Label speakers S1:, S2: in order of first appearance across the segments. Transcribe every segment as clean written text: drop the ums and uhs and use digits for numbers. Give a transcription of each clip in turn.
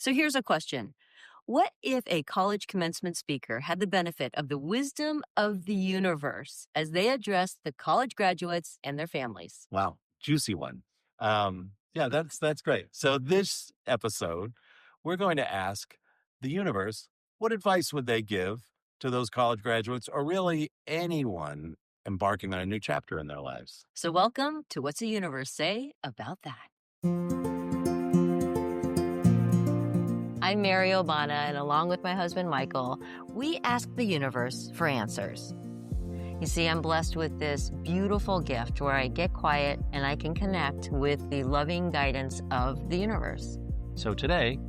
S1: So here's a question. What if a college commencement speaker had the benefit of the wisdom of the universe as they addressed the college graduates and their families?
S2: Wow, juicy one. Yeah, that's great. So this episode, we're going to ask the universe, what advice would they give to those college graduates or really anyone embarking on a new chapter in their lives?
S1: So welcome to What's the Universe Say About That? I'm Mary Obana, and along with my husband Michael, we ask the universe for answers. You see, I'm blessed with this beautiful gift where I get quiet and I can connect with the loving guidance of the universe.
S2: So today,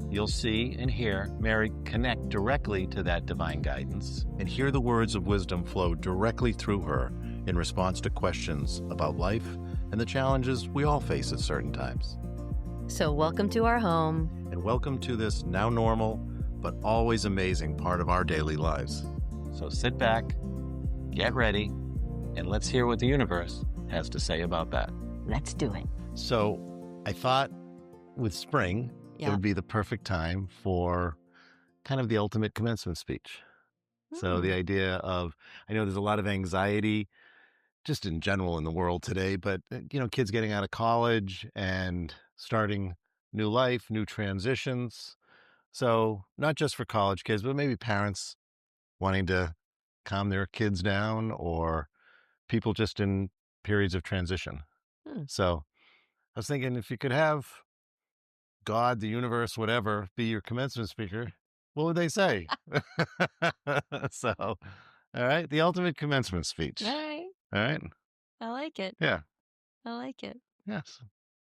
S2: you'll see and hear Mary connect directly to that divine guidance and hear the words of wisdom flow directly through her in response to questions about life and the challenges we all face at certain times.
S1: So welcome to our home.
S2: And welcome to this now normal, but always amazing part of our daily lives. So sit back, get ready, and let's hear what the universe has to say about that.
S1: Let's do it.
S2: So I thought with spring, it would be the perfect time for kind of the ultimate commencement speech. So the idea of, I know there's a lot of anxiety just in general in the world today, but kids getting out of college and starting new life, new transitions. So not just for college kids, but maybe parents wanting to calm their kids down or people just in periods of transition. So I was thinking if you could have God, the universe, whatever, be your commencement speaker, what would they say? So, all right, the ultimate commencement speech.
S1: All right.
S2: All right.
S1: I like it.
S2: Yeah.
S1: I like it.
S2: Yes.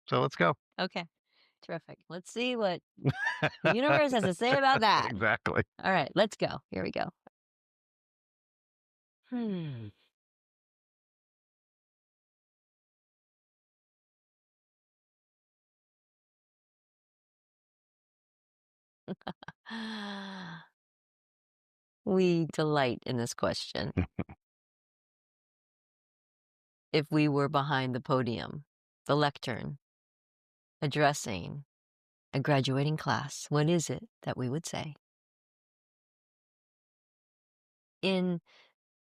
S2: So let's go.
S1: Okay. Terrific. Let's see what the universe has to say about that.
S2: Exactly.
S1: All right. Let's go. Here we go. Hmm. We delight in this question. If we were behind the podium, the lectern, addressing a graduating class, what is it that we would say? In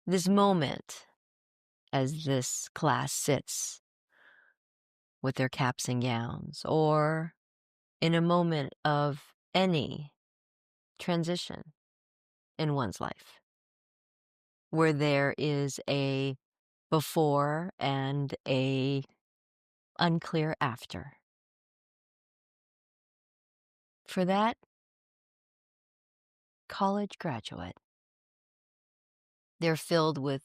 S1: this moment, as this class sits with their caps and gowns, or in a moment of any transition in one's life, where there is a before and a unclear after. For that college graduate, they're filled with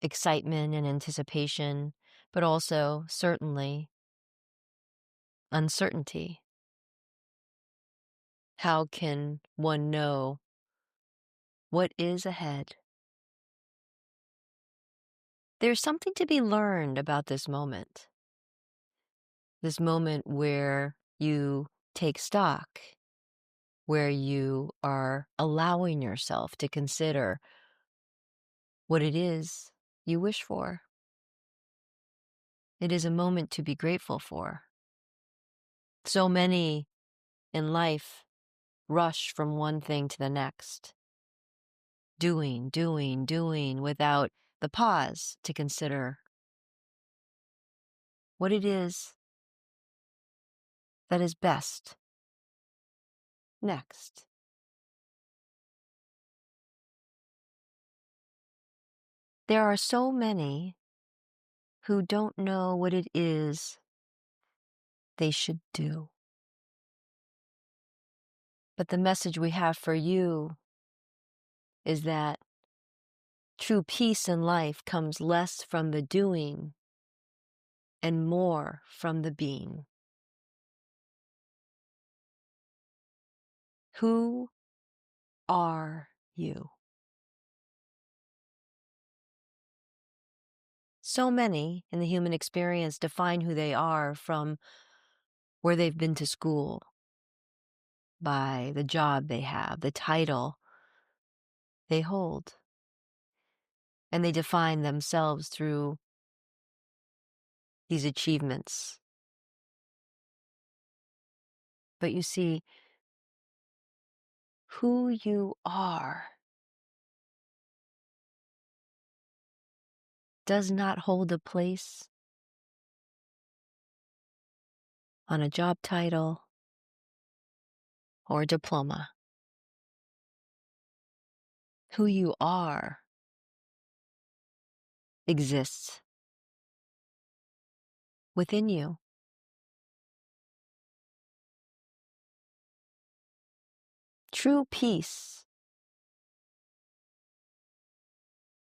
S1: excitement and anticipation, but also certainly uncertainty. How can one know what is ahead? There's something to be learned about this moment where you take stock, where you are allowing yourself to consider what it is you wish for. It is a moment to be grateful for. So many in life rush from one thing to the next, doing, without the pause to consider what it is that is best next. There are so many who don't know what it is they should do. But the message we have for you is that true peace in life comes less from the doing and more from the being. Who are you? So many in the human experience define who they are from where they've been to school, by the job they have, the title they hold. And they define themselves through these achievements. But you see, who you are does not hold a place on a job title or a diploma. Who you are exists within you. True peace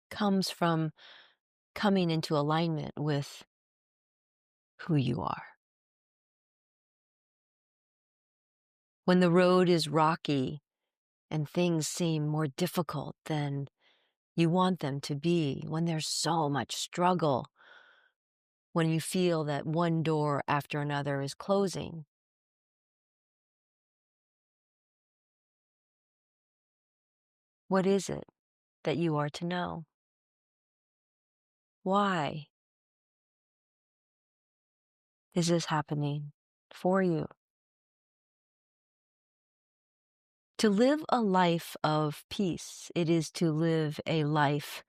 S1: comes from coming into alignment with who you are. When the road is rocky and things seem more difficult than you want them to be, when there's so much struggle, when you feel that one door after another is closing, what is it that you are to know? Why is this happening for you? To live a life of peace, it is to live a life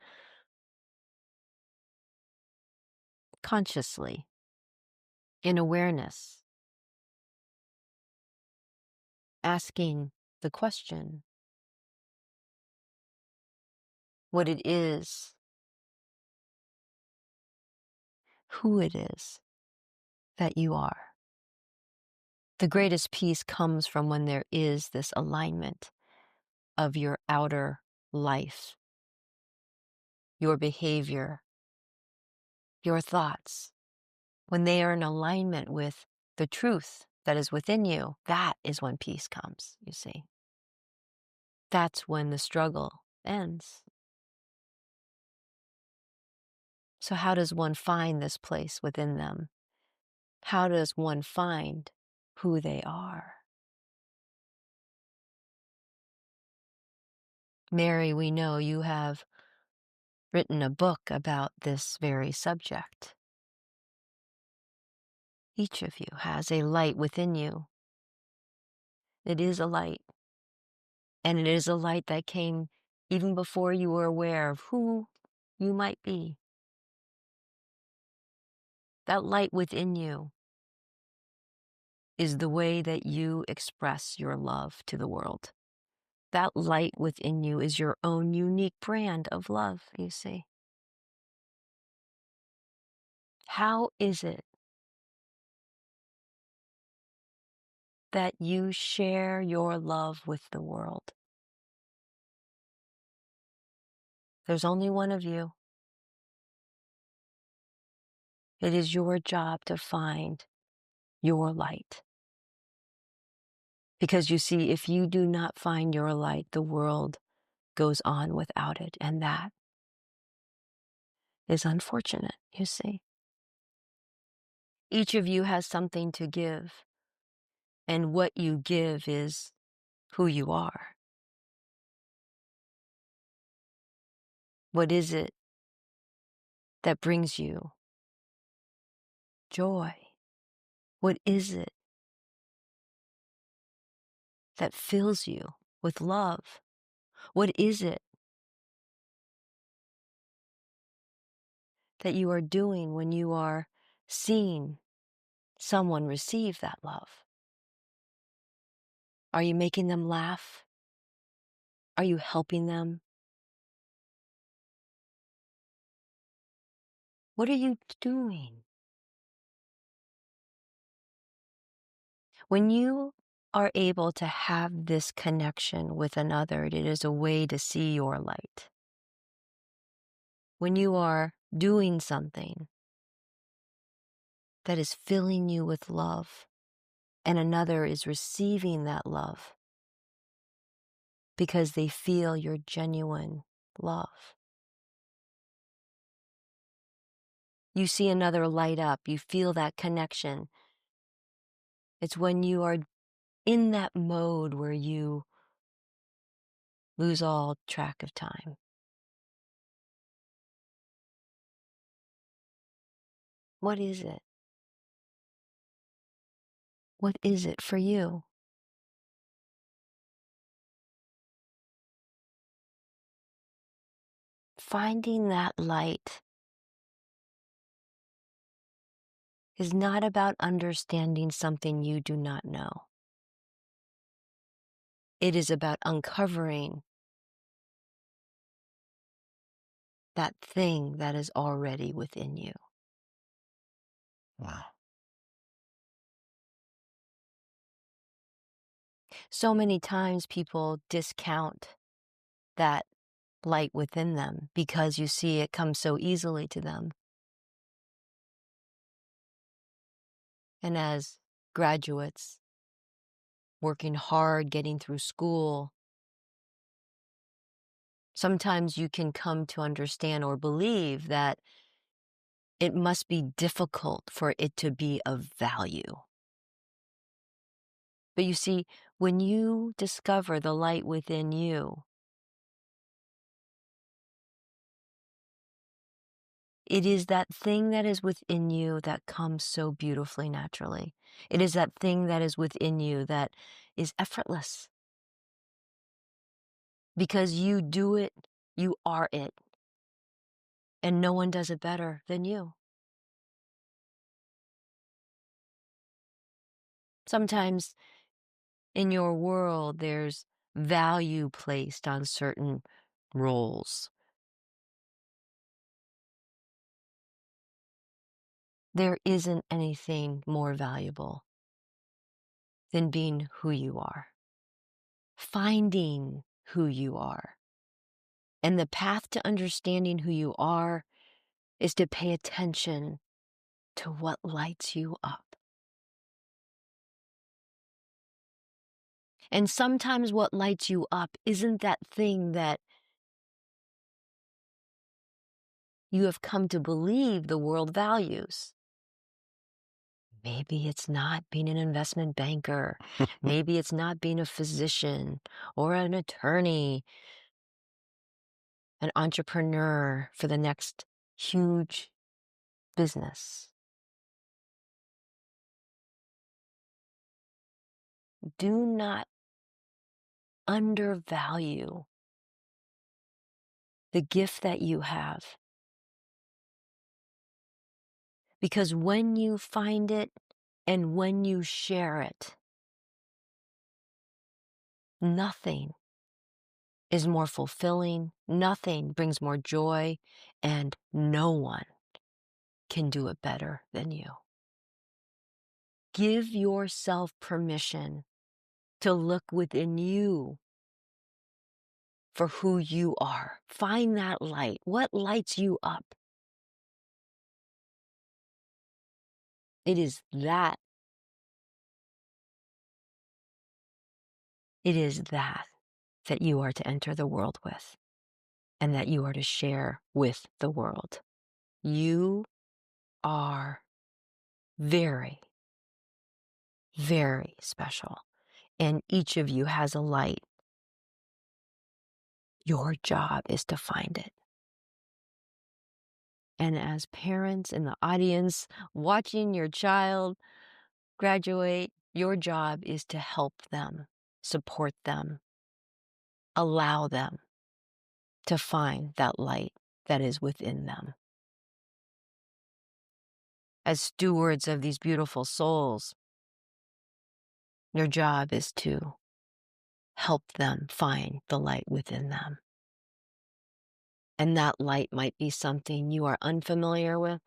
S1: consciously, in awareness, asking the question what it is, who it is that you are. The greatest peace comes from when there is this alignment of your outer life, your behavior, your thoughts. When they are in alignment with the truth that is within you, that is when peace comes, you see. That's when the struggle ends. So how does one find this place within them? How does one find who they are? Mary, we know you have written a book about this very subject. Each of you has a light within you. It is a light, and it is a light that came even before you were aware of who you might be. That light within you is the way that you express your love to the world. That light within you is your own unique brand of love, you see. How is it that you share your love with the world? There's only one of you. It is your job to find your light. Because you see, if you do not find your light, the world goes on without it. And that is unfortunate, you see. Each of you has something to give. And what you give is who you are. What is it that brings you joy? What is it that fills you with love? What is it that you are doing when you are seeing someone receive that love? Are you making them laugh? Are you helping them? What are you doing? When you are able to have this connection with another, it is a way to see your light. When you are doing something that is filling you with love, and another is receiving that love because they feel your genuine love. You see another light up, you feel that connection. It's when you are in that mode where you lose all track of time. What is it? What is it for you? Finding that light is not about understanding something you do not know. It is about uncovering that thing that is already within you.
S2: Wow.
S1: So many times people discount that light within them because you see it come so easily to them. And as graduates, working hard, getting through school, sometimes you can come to understand or believe that it must be difficult for it to be of value. But you see, when you discover the light within you, it is that thing that is within you that comes so beautifully naturally. It is that thing that is within you that is effortless because you do it, you are it, and no one does it better than you. Sometimes in your world, there's value placed on certain roles. There isn't anything more valuable than being who you are, finding who you are. And the path to understanding who you are is to pay attention to what lights you up. And sometimes what lights you up isn't that thing that you have come to believe the world values. Maybe it's not being an investment banker. Maybe it's not being a physician or an attorney, an entrepreneur for the next huge business. Do not undervalue the gift that you have. Because when you find it and when you share it, nothing is more fulfilling, nothing brings more joy, and no one can do it better than you. Give yourself permission to look within you for who you are. Find that light. What lights you up? It is that. It is that you are to enter the world with and that you are to share with the world. You are very, very special, and each of you has a light. Your job is to find it. And as parents in the audience watching your child graduate, your job is to help them, support them, allow them to find that light that is within them. As stewards of these beautiful souls, your job is to help them find the light within them. And that light might be something you are unfamiliar with.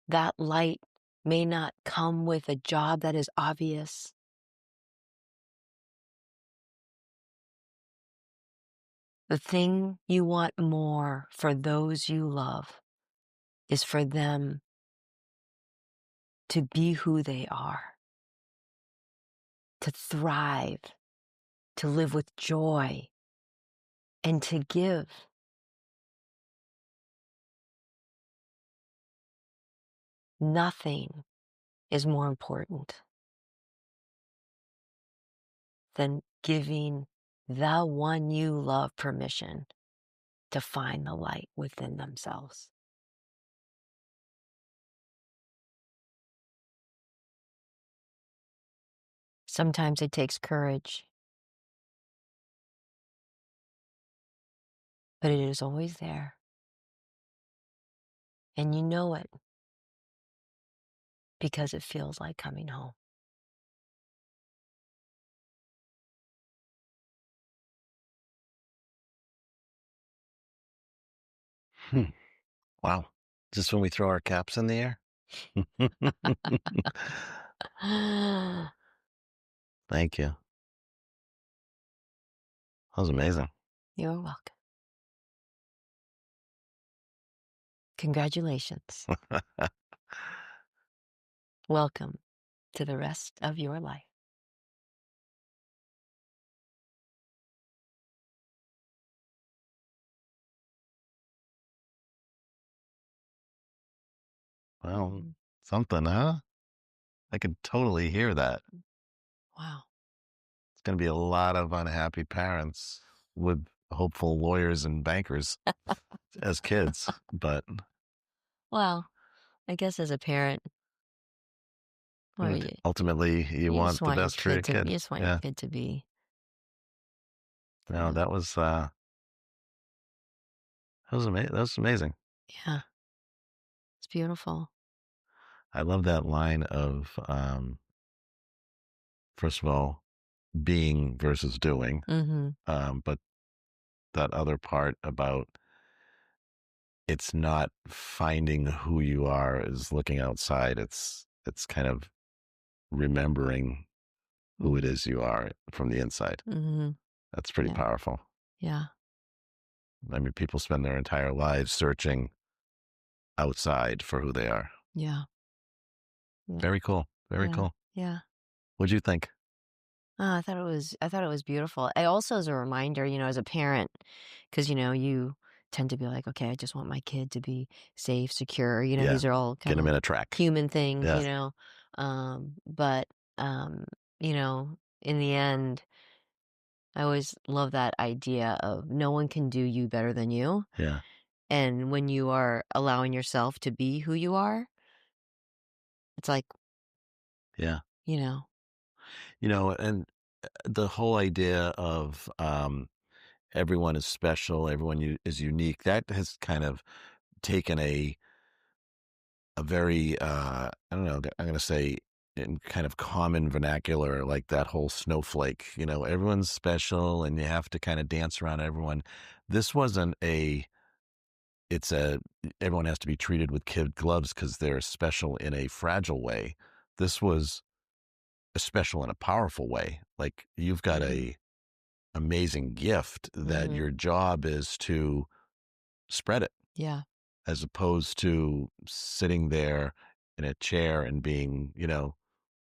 S1: That light may not come with a job that is obvious. The thing you want more for those you love is for them to be who they are, to thrive, to live with joy, and to give. Nothing is more important than giving the one you love permission to find the light within themselves. Sometimes it takes courage, but it is always there, and you know it because it feels like coming home.
S2: Hmm. Wow. Just when we throw our caps in the air? Thank you. That was amazing.
S1: You're welcome. Congratulations. Welcome to the rest of your life.
S2: Well,
S1: Mhm.
S2: something, huh? I could totally hear that.
S1: Wow.
S2: It's gonna be a lot of unhappy parents with hopeful lawyers and bankers as kids, but
S1: Well, I guess as a parent, or
S2: ultimately, you
S1: you just
S2: want the
S1: want your
S2: best for your
S1: kid to
S2: kid.
S1: you just want your
S2: Yeah.
S1: kid to be,
S2: No,
S1: yeah,
S2: that was amazing.
S1: yeah, it's beautiful.
S2: I love that line of, first of all, being versus doing,
S1: Mhm,
S2: but that other part about it's not finding who you are is looking outside. It's kind of remembering who it
S1: mhm,
S2: is you are from the inside.
S1: mhm,
S2: That's pretty
S1: yeah,
S2: powerful.
S1: yeah,
S2: I mean, people spend their entire lives searching outside for who they are.
S1: yeah, yeah,
S2: Very cool. Very
S1: yeah,
S2: cool.
S1: yeah.
S2: What'd you think?
S1: I thought it was beautiful. I also as a reminder, as a parent, because you tend to be like, "Okay, I just want my kid to be safe, secure,"
S2: Yeah.
S1: these are all
S2: Get them
S1: kinda
S2: in a track.
S1: human things,
S2: Yeah.
S1: but, in the end, I always love that idea of no one can do you better than you,
S2: Yeah.
S1: and when you are allowing yourself to be who you are, it's like,
S2: Yeah.
S1: you know
S2: And the whole idea of everyone is special, everyone is unique, that has kind of taken a very I don't know, I'm going to say in kind of common vernacular, like that whole snowflake, everyone's special and you have to kind of dance around everyone. This wasn't it's a everyone has to be treated with kid gloves because they're special in a fragile way. This was a special in a powerful way. Like you've got
S1: Mhm,
S2: a amazing gift that
S1: mhm,
S2: your job is to spread it
S1: yeah,
S2: as opposed to sitting there in a chair and being,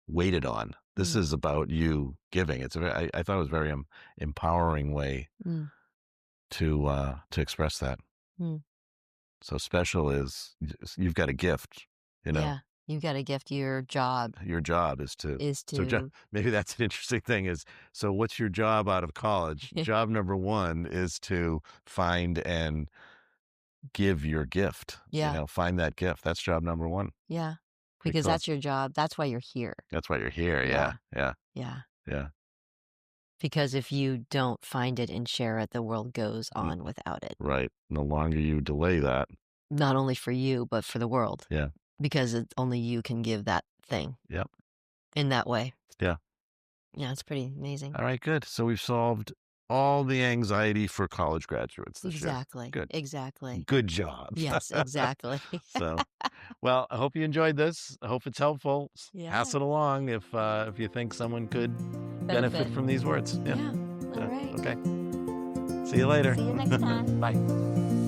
S2: waited on. This
S1: mm,
S2: is about you giving. I thought it was a very empowering way
S1: mm,
S2: to express that.
S1: mm.
S2: So special is you've got a gift, you know.
S1: Yeah, you got a gift. Your job
S2: Your job is
S1: is
S2: so
S1: to
S2: maybe that's an interesting thing is so what's your job out of college? Job number one is to find and give your gift,
S1: yeah,
S2: find that gift. That's job number one.
S1: yeah,
S2: Pretty
S1: because
S2: cool.
S1: that's your job. That's why you're here.
S2: That's why you're here.
S1: Yeah,
S2: Yeah. Yeah.
S1: yeah.
S2: Yeah.
S1: Because if you don't find it and share it, the world goes
S2: N-
S1: on without it.
S2: Right. The longer you delay that.
S1: Not only for you, but for the world,
S2: Yeah.
S1: because it's only you can give that thing
S2: Yep.
S1: in that way.
S2: Yeah.
S1: Yeah, it's pretty amazing.
S2: All right. Good. So we've solved all the anxiety for college graduates this year.
S1: Exactly,
S2: Good.
S1: exactly.
S2: Good job.
S1: Yes, exactly.
S2: So, well, I hope you enjoyed this. I hope it's helpful. Pass
S1: Yeah,
S2: it along if you think someone could benefit
S1: benefit.
S2: from these words. Yeah.
S1: Yeah, all
S2: Yeah.
S1: right.
S2: Okay. See you later.
S1: See you next time.
S2: Bye.